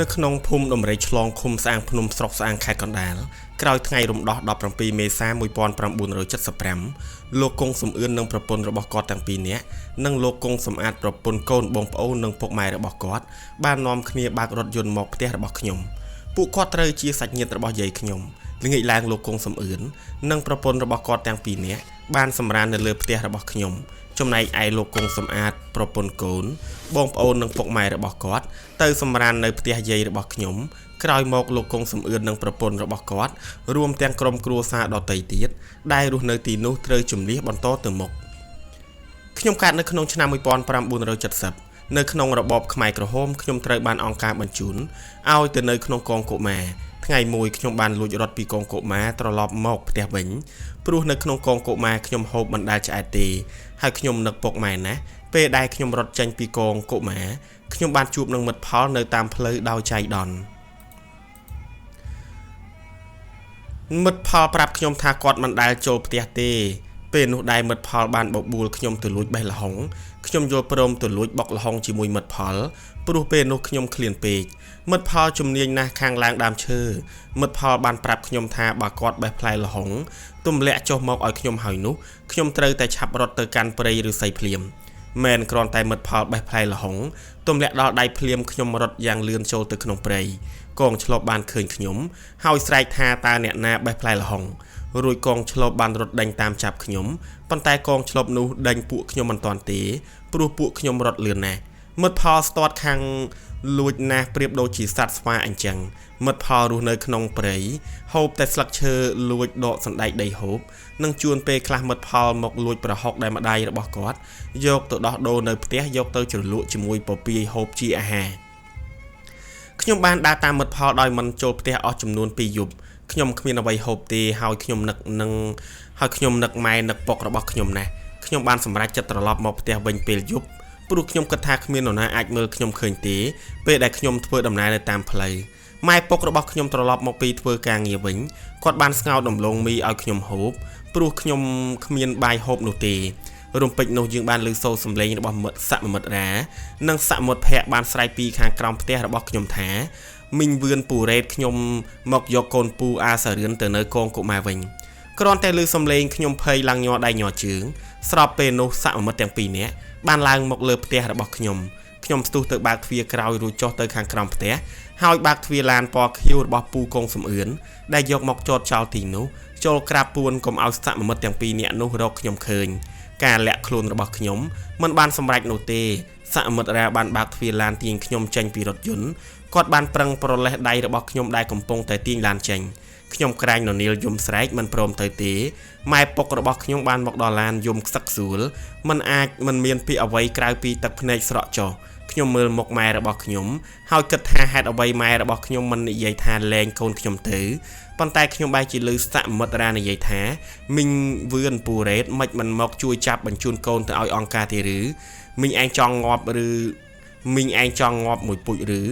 នៅក្នុងភូមិដំរីឆ្លងឃុំស្អាងភ្នំស្រុកស្អាងខេត្តកណ្ដាលក្រោយថ្ងៃរំដោះ17មេសា1975លោកគង់សំអឿននិងប្រពន្ធរបស់គាត់ទាំងពីរនាក់និងលោកគង់សំអាតប្រពន្ធកូនបងប្អូននិងពុកម៉ែរបស់គាត់បាននាំគ្នាបើករថយន្តមកផ្ទះរបស់ខ្ញុំពួកគាត់ត្រូវជាសាច់ញាតិរបស់យាយខ្ញុំល្ងាចឡើងលោកគង់សំអឿននិងប្រពន្ធរបស់គាត់ទាំងពីរនាក់បានសម្រាននៅលើផ្ទះរបស់ខ្ញុំចំណែកឯលោកគង់សំអាតប្រពន្ធកូនបងប្អូននិងពុកម៉ែរបស់គាត់ទៅសម្រាននៅផ្ទះយាយរបស់ខ្ញុំក្រោយមកលោកគង់សំអឿននិងប្រពន្ធរបស់គាត់រួមទាំងក្រុមគ្រួសារដទៃទៀតដែលរស់នៅទីនោះត្រូវជំនះបន្តទៅមុខខ្ញុំកើតនៅក្នុងឆ្នាំ1970នៅក្នុងរបបខ្មែរក្រហមខ្ញុំត្រូវបានអង្គការបញ្ជូនឲ្យទៅនៅក្នុងកងកុមារថ្ងៃមួយខ្ញុំបានលួចរត់ពីកងកុមារត្រឡប់មកផ្ទះវិញព្រោះនៅក្នុងកងកុមារខ្ញុំហូបមិនដែលឆ្អែតទេហើយខ្ញុំនឹកពុកម៉ែណាស់ពេលដែលខ្ញុំរត់ចេញពីកងកុមារខ្ញុំបានជួបនឹងមិត្តផលនៅតាមផ្លូវដោយចៃដន្យមិត្តផលប្រាប់ខ្ញុំថាគាត់មិនដែលចូលផ្ទះទេពេលនោះដែរមិត្តផលបានបបួលខ្ញុំទៅលួចបេះល្ហុងខ្ញុំយល់ព្រមទៅលួចបុកល្ហុងជាមួយមិត្តផលព្រោះពេលនោះខ្ញុំឃ្លានពេកមិត្តផលជំនាញណាស់ខាងឡើងដើមឈើមិត្តផលបានប្រាប់ខ្ញុំថាបើគាត់បេះផ្លែល្ហុងទម្លាក់ចុះមកឲ្យខ្ញុំហើយនោះខ្ញុំត្រូវតែឆាប់រត់ទៅកាន់ព្រៃឬសីភ្លាមមែនគ្រាន់តែមិត្តផលបេះផ្លែល្ហុងទម្លាក់ដល់ដៃភ្លាមខ្ញុំរត់យ៉ាងលឿនចូលទៅក្នុងព្រៃកងឆ្លប់បានឃើញខ្ញុំហើយស្រែកថាតើអ្នកណាបេះផ្លែល្ហុងរួចកងឆ្លប់បានរត់ដេញតាមចាប់ខ្ញុំប៉ុន្តែកងឆ្លប់នោះដេញពួកខ្ញុំមិនទាន់ទេព្រោះពួកខ្ញុំរត់លឿនណាស់មិត្តផលស្ទាត់ខាងលួចណាស់ប្រៀបដូចជាសត្វស្វាអញ្ចឹងមិត្តផលរស់នៅក្នុងព្រៃហូបតែស្លឹកឈើលួចដកសណ្ដែកដីហូបនិងជួនពេលខ្លះមិត្តផលមកលួចប្រហុកដែលម្ដាយរបស់គាត់យកទៅដោះដូរនៅផ្ទះយកទៅជ្រលក់ជាមួយពពាយហូបជាអាហារខ្ញុំបានដើរតាមមិត្តផលដោយមិនចូលផ្ទះអស់ចំនួន2យប់ខ្ញុំគ្មានអ្វីហូបទេហើយខ្ញុំនឹកម៉ែនឹកពុករបស់ខ្ញុំណាស់ខ្ញុំបានសម្រេចចិត្តត្រឡប់មកផ្ទះវិញពេលយប់ព្រោះខ្ញុំគិតថាគ្មាននរណាអាចមើលខ្ញុំឃើញទេពេលដែលខ្ញុំធ្វើដំណើរនៅតាមផ្លូវម៉ែពុករបស់ខ្ញុំត្រឡប់មកពីធ្វើការងារវិញគាត់បានស្ងោរដំឡូងមីឲ្យខ្ញុំហូបព្រោះខ្ញុំគ្មានបាយហូបនោះទេរំពេចនោះយើងបានឮសូរសំឡេងរបស់សមិទ្ធរានិងសមុទ្រភ័ក្របានស្រែកពីខាងក្រោមផ្ទះរបស់ខ្ញុំថាមីងវឿនពូរ៉េតខ្ញុំមកយកកូនពូអាសារឿនទៅនៅកងកុមារវិញគ្រាន់តែឮសំឡេងខ្ញុំភ័យឡើងញ័រដៃញ័រជើងស្របពេលនោះសមិទ្ធទាំងពីរនាក់បានឡើងមកលើផ្ទះរបស់ខ្ញុំស្ទុះទៅបើកទ្វារក្រោយរួចចុះទៅខាងក្រោមផ្ទះហើយបើកទ្វារឡានពណ៌ខៀវរបស់ពូកងសំអឿនដែលយកមកចតចោលទីនោះចូលក្រាបពួនកុំឲ្យសមិទ្ធទាំងពីរនាក់នោះរកខ្ញុំឃើញការលាក់ខ្លួនរបស់ខ្ញុំមិនបានសម្រេចនោះទេសមិទ្ធរាបានបើកទ្វារឡានទាញខ្ញុំចេញពីរថយន្តគាត់បានប្រឹងប្រលេះដៃរបស់ខ្ញុំដែលកំពុងតែទាញឡានចេញខ្ញុំក្រែងននាលយំស្រែកមិនព្រមទៅទេម៉ែពុករបស់ខ្ញុំបានមកដល់ឡានយំខ្សឹកស្រួលមិនមានពីអ្វីក្រៅពីទឹកភ្នែកស្រក់ចុះខ្ញុំមើលមុខម៉ែរបស់ខ្ញុំហើយគិតថាហេតុអ្វីម៉ែរបស់ខ្ញុំមិននិយាយថាលែងកូនខ្ញុំទៅប៉ុន្តែខ្ញុំបែរជាឮសមិទ្ធរានិយាយថាមីងវឿនពូរ៉េតមិនមកជួយចាប់បញ្ជូនកូនទៅឲ្យអង្គការទេឬមីងឯងចង់ងាប់មួយពូជឬ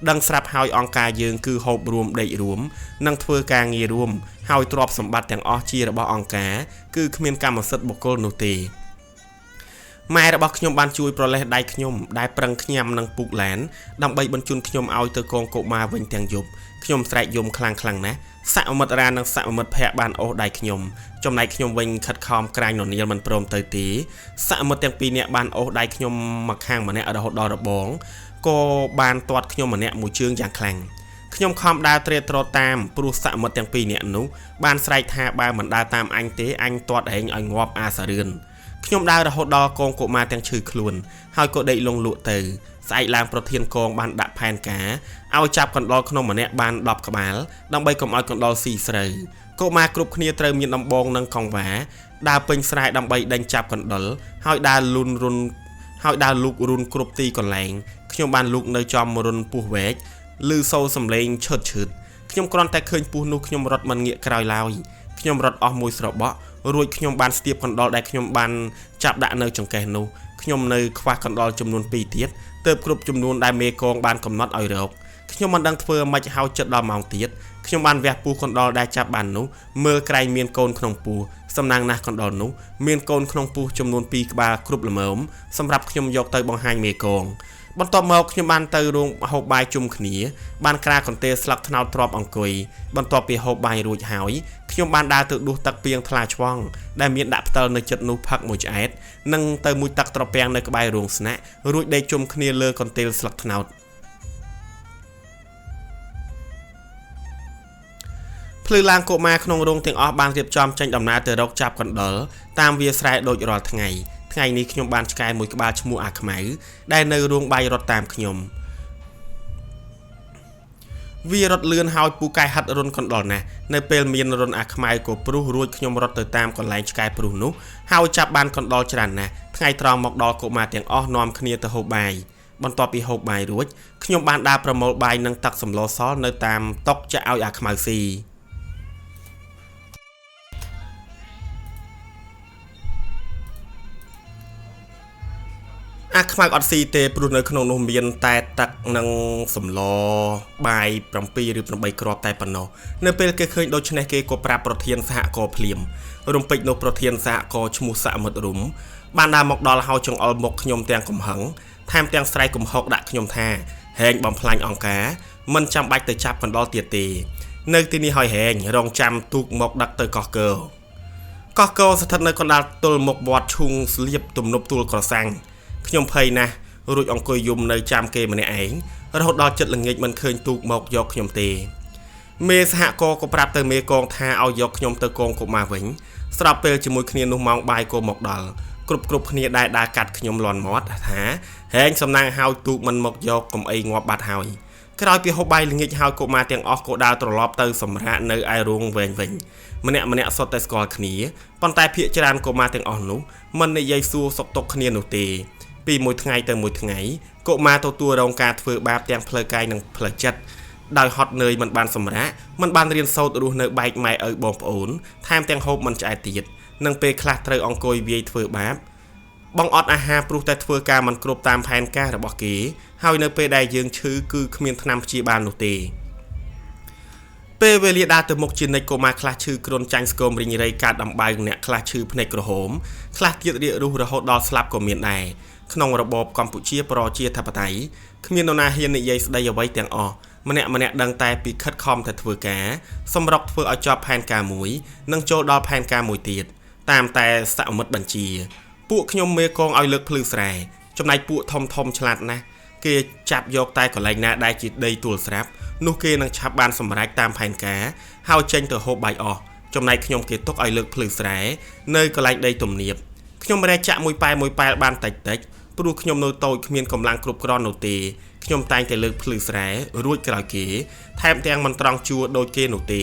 ដឹងស្រាប់ហើយអង្គការយើងគឺហូបរួមដេករួមនិងធ្វើការងាររួមហើយទ្រព្យសម្បត្តិទាំងអស់ជារបស់អង្គការគឺគ្មានកម្មសិទ្ធិបុគ្គលនោះទេម៉ែរបស់ខ្ញុំបានជួយប្រលេះដៃខ្ញុំដែលប្រឹងខ្ញាំនឹងពូកឡានដើម្បីបញ្ជូនខ្ញុំឲ្យទៅកងកុមារវិញទាំងយប់ខ្ញុំស្រែកយំខ្លាំងណាស់សមិទ្ធរានិងសមិទ្ធភ័ក្របានអូសដៃខ្ញុំចំណែកខ្ញុំវិញខិតខំក្រាញននាលមិនព្រមទៅទេសមិទ្ធទាំងពីរនាក់បានអូសដៃខ្ញុំមកខាងម្នាក់រហូតដល់របងក៏បានទាត់ខ្ញុំម្នាក់មួយជើងយ៉ាងខ្លាំងខ្ញុំខំដើរត្រៀតត្រតាមព្រោះសមិទ្ធទាំងពីរនាក់នោះបានស្រែកថាបើមិនដើរតាមអញទេអញទាត់ហែងឲ្យងាប់អាសារឿនខ្ញុំដើររហូតដល់កងកុមារទាំងឈឺខ្លួនហើយក៏ដេកលងលក់ទៅស្អែកឡើងប្រធានកងបានដាក់ផែនការឲ្យចាប់កណ្ដុរក្នុងម្នាក់បាន10ក្បាលដើម្បីកុំឲ្យកណ្ដុរស៊ីស្រូវកុមារគ្រប់គ្នាត្រូវមានដំបងនិងកង្វាដើរពេញស្រែដើម្បីដេញចាប់កណ្ដុរហើយដើរលូករុនគ្រប់ទីកន្លែងខ្ញុំបានលូកនៅចំរុនពោះវែកឮសូរសំឡេងឈឺតខ្ញុំគ្រាន់តែឃើញពស់នោះខ្ញុំរត់មិនងាកក្រោយឡើយខ្ញុំរត់អស់មួយស្របក់រួចខ្ញុំបានស្ទាបកណ្ដុរដែលខ្ញុំបានចាប់ដាក់នៅចង្កេះនោះខ្ញុំនៅខ្វះកណ្ដុរចំនួន2ទៀតទើបគ្រប់ចំនួនដែលមេកងបានកំណត់ឲ្យរកខ្ញុំមិនដឹងធ្វើម៉េចហើយចិត្តដល់ម៉ោងទៀតខ្ញុំបានវះពស់កណ្ដុរដែលចាប់បាននោះមើលក្រែងមានកូនក្នុងពស់សំណាងណាស់កណ្ដុរនោះមានកូនក្នុងពស់ចំនួន2ក្បាលគ្រប់ល្មមសម្រាប់ខ្ញុំយកទៅបង្ហាញមេកង បន្ទាប់មកខ្ញុំបានទៅរោងហូបបាយជុំគ្នាបានក្រាកន្ទេលស្លឹកត្នោតទ្រាប់អង្គុយបន្ទាប់ពីហូបបាយរួចហើយខ្ញុំបានដើរទៅដួសទឹកពីងថ្លាឆ្វង់ដែលមានដាក់ផ្តិលនៅចិត្តនោះផឹកមួយឆ្អែតនិងទៅមួយទឹកត្រពាំងនៅក្បែររោងស្នាក់រួចដេកជុំគ្នាលើកន្ទេលស្លឹកត្នោតភ្លឺឡើងកុមារក្នុងរោងទាំងអស់បានរៀបចំចេញដំណើរទៅរកចាប់កណ្ដុរតាមវាលស្រែដូចរាល់ថ្ងៃនេះខ្ញុំបានឆ្កែមួយក្បាលឈ្មោះអាខ្មៅដែលនៅរោងបាយរត់តាមខ្ញុំវារត់លឿនហើយពូកែហិតរុនកណ្ដុរណាស់នៅពេលមានរុនអាខ្មៅក៏ព្រុសរួចខ្ញុំរត់ទៅតាមកន្លែងឆ្កែព្រុសនោះហើយចាប់បានកណ្ដុរច្រើនណាស់ថ្ងៃត្រង់មកដល់កុមារទាំងអស់នាំគ្នាទៅហូបបាយបន្ទាប់ពីហូបបាយរួចខ្ញុំបានដើរប្រមូលបាយនិងទឹកសម្លសនៅតាមតុចាក់ឲ្យអាខ្មៅស៊ីអាខ្មៅអត់ស៊ីទេព្រោះនៅក្នុងនោះមានតែទឹកនិងសម្លបាយ7ឬ8គ្រាប់តែប៉ុណ្ណោះនៅពេលគេឃើញដូច្នេះគេក៏ប្រាប់ប្រធានសហគមន៍ភ្លាមរំពេចនោះប្រធានសហគមន៍ឈ្មោះសមិទ្ធរុំបានដើរមកដល់ហើយចង្អុលមុខខ្ញុំទាំងកំហឹងថែមទាំងស្រែកកំហុកដាក់ខ្ញុំថាហែងបំផ្លាញអង្គការមិនចាំបាច់ទៅចាប់កណ្ដុរទៀតទេនៅទីនេះហើយហែងរងចាំទូកមកដឹកទៅកោះកោស្ថិតនៅកណ្ដាលទល់មុខវត្តឈូងស្លៀបទំនប់ទួលក្រសាំងខ្ញុំភ័យណាស់រួចអង្គុយយំនៅចាំគេម្នាក់ឯងរហូតដល់ចិត្តល្ងាចមិនឃើញទូកមកយកខ្ញុំទេមេសហគមន៍ក៏ប្រាប់ទៅមេកងថាឲ្យយកខ្ញុំទៅកងកុមារវិញស្រាប់ពេលជាមួយគ្នានោះម៉ោងបាយក៏មកដល់គ្រប់គ្នាដែលដើរកាត់ខ្ញុំលន់មាត់ថាហែងសំណាងហៅទូកមិនមកយកកុំអីងាប់បាត់ហើយក្រោយពីហូបបាយល្ងាចហើយកុមារទាំងអស់ក៏ដើរត្រឡប់ទៅសម្រាកនៅឯរោងវែងវិញម្នាក់សុទ្ធតែស្គាល់គ្នាប៉ុន្តែភាគច្រើនកុមារទាំងអស់នោះមិននិយាយសួរសុខទុក្ខគ្នានោះទេពីមួយថ្ងៃទៅមួយថ្ងៃកុមារទទួលរងការធ្វើបាបទាំងផ្លូវកាយនិងផ្លូវចិត្តដោយហត់នឿយមិនបានសម្រាកមិនបានរៀនសូត្ររស់នៅបែកម៉ែឪបងប្អូនថែមទាំងហូបមិនឆ្អែតទៀតនិងពេលខ្លះត្រូវអង្គុយវាយធ្វើបាបបងអត់អាហារព្រោះតែធ្វើការមិនគ្រប់តាមផែនការរបស់គេហើយនៅពេលដែលយើងឈឺគឺគ្មានថ្នាំព្យាបាលនោះទេពេលវេលាដើរទៅមុខជានិច្ចកុមារខ្លះឈឺគ្រុនចាញ់ស្គមរីងរៃកាត់ដំបៅអ្នកខ្លះឈឺភ្នែកក្រហមខ្លះទៀតរាករូសរហូតដល់ស្លាប់ក៏មានដែរក្នុងរបបកម្ពុជាប្រជាធិបតេយ្យគ្មាននរណាហ៊ាននិយាយស្ដីអ្វីទាំងអស់ម្នាក់ដឹងតែពីខិតខំតែធ្វើការសម្រុកធ្វើឲ្យចប់ផែនការមួយនិងចូលដល់ផែនការមួយទៀតតាមតែសមិទ្ធបញ្ជាពួកខ្ញុំមេកងឲ្យលើកភ្លឺស្រែចំណែកពួកធំឆ្លាតណាស់គេចាប់យកតែកន្លែងណាដែលជាដីទួលស្រាប់នោះគេនឹងឆាប់បានសម្រេចតាមផែនការហើយចេញទៅហូបបាយអស់ចំណែកខ្ញុំគេទុកឲ្យលើកភ្លឺស្រែនៅកន្លែងដីទំនាបខ្ញុំរែកចាក់មួយប៉ែបានតិចព្រោះខ្ញុំនៅតូចគ្មានកម្លាំងគ្រប់គ្រាន់នោះទេខ្ញុំតែងតែលើកភ្លឺស្រែរួចក្រោយគេថែមទាំងមិនត្រង់ជួរដូចគេនោះទេ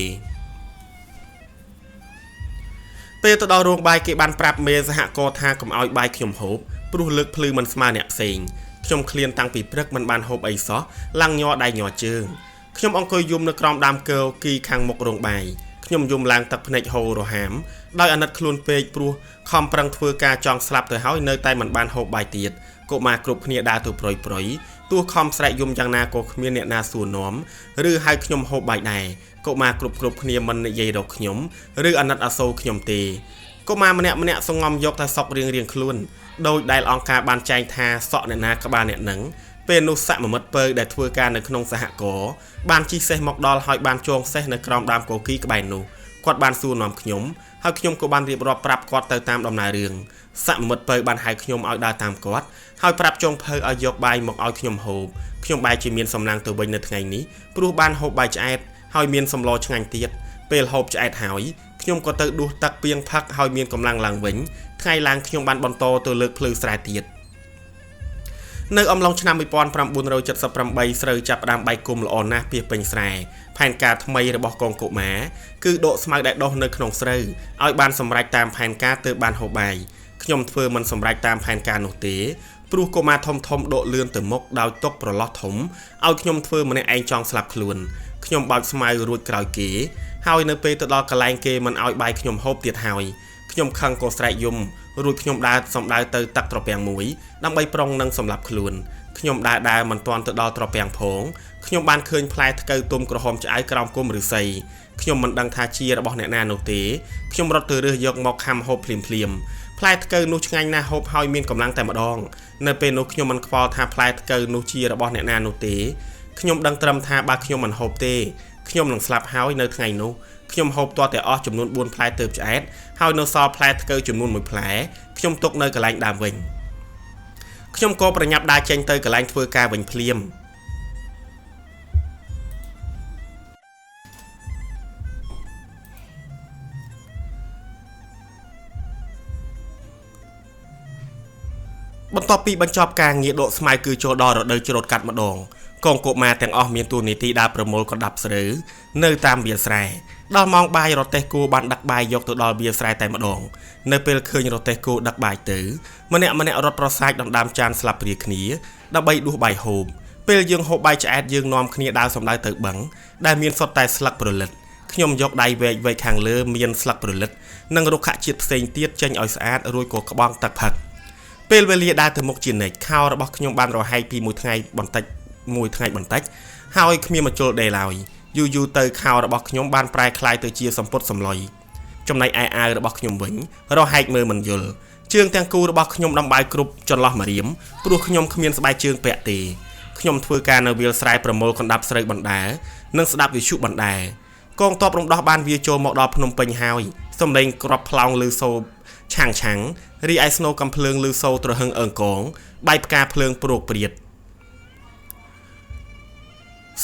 ពេលទៅដល់រោងបាយគេបានប្រាប់មេសហគមន៍ថាកុំឲ្យបាយខ្ញុំហូបព្រោះលើកភ្លឺមិនស្មើអ្នកផ្សេងខ្ញុំឃ្លានតាំងពីព្រឹកមិនបានហូបអីសោះឡើងញ័រដៃញ័រជើងខ្ញុំអង្គុយយំនៅក្រោមដើមកើគីខាងមុខរោងបាយខ្ញុំយំឡើងទឹកភ្នែកហូររហាមដោយអាណិតខ្លួនពេកព្រោះខំប្រឹងធ្វើការចង់ស្លាប់ទៅហើយនៅតែមិនបានហូបបាយទៀតកុមារគ្រប់គ្នាដើរទៅប្រយទោះខំស្រែកយំយ៉ាងណាក៏គ្មានអ្នកណាសួរនាំឬហៅខ្ញុំហូបបាយដែរកុមារគ្រប់គ្នាមិននិយាយរកខ្ញុំឬអាណិតអាសូរខ្ញុំទេកុមារម្នាក់សងំយកតែសក់រៀងខ្លួនដោយដែលអង្គការបានចែងថាសក់អ្នកណាក្បាលអ្នកនឹងពេលនោះសមិទ្ធពៅដែលធ្វើការនៅក្នុងសហគមន៍បានជិះសេះមកដល់ហើយបានចងសេះនៅក្រោមដើមកគីក្បែរនោះគាត់បានសួរនាំខ្ញុំហើយខ្ញុំក៏បានរៀបរាប់ប្រាប់គាត់ទៅតាមដំណើររឿងសមិទ្ធពៅបានហៅខ្ញុំឲ្យដើរតាមគាត់ហើយប្រាប់ចុងភៅឲ្យយកបាយមកឲ្យខ្ញុំហូបខ្ញុំបែរជាមានសំណាងទៅវិញនៅថ្ងៃនេះព្រោះបានហូបបាយឆ្អែតហើយមានសម្លឆ្ងាញ់ទៀតពេលហូបឆ្អែតហើយខ្ញុំក៏ទៅដួសទឹកពីងផឹកហើយមានកម្លាំងឡើងវិញថ្ងៃឡើងខ្ញុំបានបន្តទៅលើកភ្លឺស្រែទៀតនៅអំឡុងឆ្នាំ1978ស្រូវចាប់ផ្ដើមបែកគុំល្អណាស់ពីពេញស្រែផែនការថ្មីរបស់កងកុមារគឺដកស្មៅដែលដុះនៅក្នុងស្រូវឲ្យបានសម្រេចតាមផែនការទើបបានហូបបាយខ្ញុំធ្វើមិនសម្រេចតាមផែនការនោះទេព្រោះកុមារធំដកលឿនទៅមុខដោយຕົកប្រឡោះធំឲ្យខ្ញុំធ្វើម្នាក់ឯងចង់ស្លាប់ខ្លួនខ្ញុំបោចស្មៅរួចក្រោយគេហើយនៅពេលទៅដល់កន្លែងគេមិនឲ្យបាយខ្ញុំហូបទៀតហើយខ្ញុំខឹងក៏ស្រែកយំរួចខ្ញុំដើរសំដៅទៅទឹកត្រពាំងមួយដើម្បីប្រុងនឹងសម្លាប់ខ្លួនខ្ញុំដើរមិនទាន់ទៅដល់ត្រពាំងផងខ្ញុំបានឃើញផ្លែថ្កូវទុំក្រហមឆ្អៅក្រោមគុម្ពឫស្សីខ្ញុំមិនដឹងថាជារបស់អ្នកណានោះទេខ្ញុំរត់ទៅរើសយកមកខាំហូបភ្លាម ផ្លែថ្កូវនោះឆ្ងាញ់ណាស់ហូបហើយមានកម្លាំងតែម្ដងនៅពេលនោះខ្ញុំមិនខ្វល់ថាផ្លែថ្កូវនោះជារបស់អ្នកណានោះទេខ្ញុំដឹងត្រឹមថាបើខ្ញុំមិនហូបទេខ្ញុំនឹងស្លាប់ហើយនៅថ្ងៃនោះខ្ញុំហូបទាល់តែអស់ចំនួន4ផ្លែទើបឆ្អែតហើយនៅសល់ផ្លែថ្កូវចំនួន1ផ្លែខ្ញុំទុកនៅកន្លែងដើមវិញខ្ញុំក៏ប្រញាប់ដើរចេញទៅកន្លែងធ្វើការវិញភ្លាមបន្ទាប់ពីបញ្ចប់ការងារដកស្មៅគឺចូលដល់រដូវច្រូតកាត់ម្ដងកងកុមារទាំងអស់មានតួនាទីដើរប្រមូលកណ្ដាប់ស្រូវនៅតាមវាលស្រែដល់ម៉ោងបាយរទេះគោបានដឹកបាយយកទៅដល់វាលស្រែតែម្ដងនៅពេលឃើញរទេះគោដឹកបាយទៅម្នាក់រត់ប្រសាចដណ្ដើមចានស្លាប់ព្រាគ្នាដើម្បីដួសបាយហូបពេលយើងហូបបាយឆ្អែតយើងនាំគ្នាដើរសម្ដៅទៅបឹងដែលមានសុទ្ធតែស្លឹកប្រលិតខ្ញុំយកដៃវែកខាងលើមានស្លឹកប្រលិតនិងរុក្ខជាតិផ្សេងទៀតចេញឲ្យស្អាតរួចក៏ក្បង់ទឹកផឹកពេលវេលាដើរទៅមុខជានិច្ចខោរបស់ខ្ញុំបានរហែកពីមួយថ្ងៃបន្តិចហើយគ្មានមកជុលដេរឡើយយូរទៅខោរបស់ខ្ញុំបានប្រែក្លាយទៅជាសម្ពុតសម្លុយចំណែកឯអាវរបស់ខ្ញុំវិញរហែកមើលមិនយល់ជើងទាំងគូរបស់ខ្ញុំដំបាយគ្រប់ចន្លោះម្រាមព្រោះខ្ញុំគ្មានស្បែកជើងពាក់ទេខ្ញុំធ្វើការនៅវាលស្រែប្រមូលកណ្ដាប់ស្រូវបណ្ដានិងស្ដាប់វិទ្យុបណ្ដាកងទ័ពរំដោះបានវាចូលមកដល់ភ្នំពេញហើយសំឡេងក្របផ្លោងឮសូរឆាំងរីឯស្នូកំភ្លើងឮសូរត្រហឹងអើងកងបាយផ្កាភ្លើងព្រោកព្រាត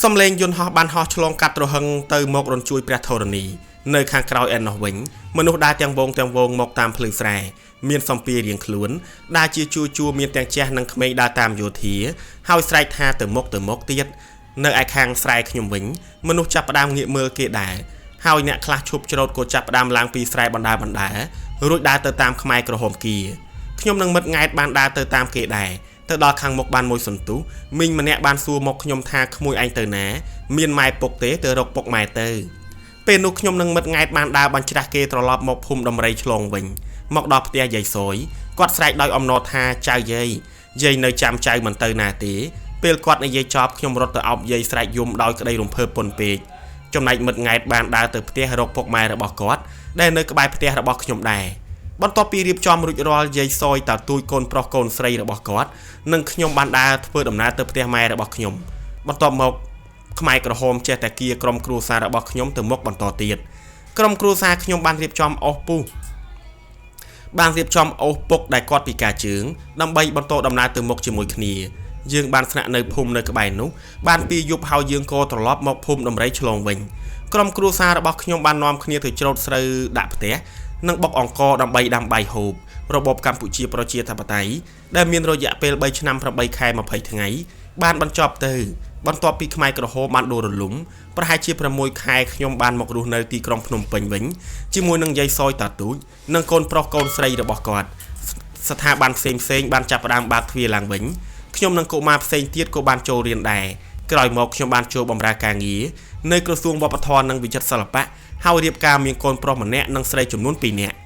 សំឡេងយន្តហោះបានហោះឆ្លងកាត់ត្រហឹងទៅមករញ្ជួយព្រះធរណីនៅខាងក្រោយឯណោះវិញមនុស្សដើរទាំងវងមកតាមភ្លឺស្រែមានសំពីរៀងខ្លួនដើរជាជួមានទាំងចាស់និងក្មេងដើរតាមយោធាហើយស្រែកថាទៅមុខទៀតនៅឯខាងស្រែខ្ញុំវិញមនុស្សចាប់ផ្ដើមងាកមើលគេដែរហើយអ្នកខ្លះឈប់ច្រូតក៏ចាប់ផ្ដើមឡើងពីស្រែបណ្ដារួចដើរទៅតាមខ្មែរក្រហមគៀខ្ញុំនឹងមិត្តង៉ែតបានដើរទៅតាមគេដែរទៅដល់ខាងមុខបានមួយសន្ទុះមីងម្នាក់បានសួរមកខ្ញុំថាក្មួយឯងទៅណាមានម៉ែពុកទេទៅរកពុកម៉ែទៅពេលនោះខ្ញុំនឹងមិត្តង៉ែតបានដើរបញ្ច្រាស់គេត្រឡប់មកភូមិដំរីឆ្លងវិញមកដល់ផ្ទះយាយសយគាត់ស្រែកដោយអំណរថាចៅយាយនៅចាំចៅមិនទៅណាទេពេលគាត់និយាយចប់ខ្ញុំរត់ទៅអោបយាយស្រែកយំដោយក្តីរំភើបពន់ពេកចំណែកមិត្តង៉ែតបានដើរទៅផ្ទះរកពុកម៉ែរបស់គាត់ដែលនៅក្បែរផ្ទះរបស់ខ្ញុំដែរបន្ទាប់ពីរៀបចំរួចរាល់យាយសយតាទូចកូនប្រុសកូនស្រីរបស់គាត់និងខ្ញុំបានដើរធ្វើដំណើរទៅផ្ទះម៉ែរបស់ខ្ញុំបន្ទាប់មកខ្មែរក្រហមចេះតែគៀក្រុមគ្រួសាររបស់ខ្ញុំទៅមុខបន្តទៀតក្រុមគ្រួសារខ្ញុំបានរៀបចំអូសពុកដែលគាត់ពិការជើងដើម្បីបន្តដំណើរទៅមុខជាមួយគ្នាយើងបានស្នាក់នៅភូមិនៅក្បែរនោះបានពីយប់ហើយយើងក៏ត្រឡប់មកភូមិដំរីឆ្លងវិញក្រុមគ្រួសាររបស់ខ្ញុំបាននាំគ្នាទៅច្រូតស្រូវដាក់ផ្ទះនិងបុកអង្ករដើម្បីដាំបាយហូបរបបកម្ពុជាប្រជាធិបតេយ្យដែលមានរយៈពេល3ឆ្នាំ8ខែ20ថ្ងៃបានបញ្ចប់ទៅបន្ទាប់ពីខ្មែរក្រហមបានដួលរលំប្រហែលជា6ខែខ្ញុំបានមករស់នៅទីក្រុងភ្នំពេញវិញជាមួយនឹងយាយសយតាទូចនិងកូនប្រុសកូនស្រីរបស់គាត់ស្ថាប័នផ្សេងបានចាប់ផ្ដើមបើកទ្វារឡើងវិញខ្ញុំនិងកុមារផ្សេងទៀតក៏បានចូលរៀនដែរក្រោយមកខ្ញុំបានចូលបម្រើការងារនៅក្រសួងវប្បធម៌និងវិចិត្រសិល្បៈហើយរៀបការមានកូនប្រុសម្នាក់និងស្រីចំនួន2នាក់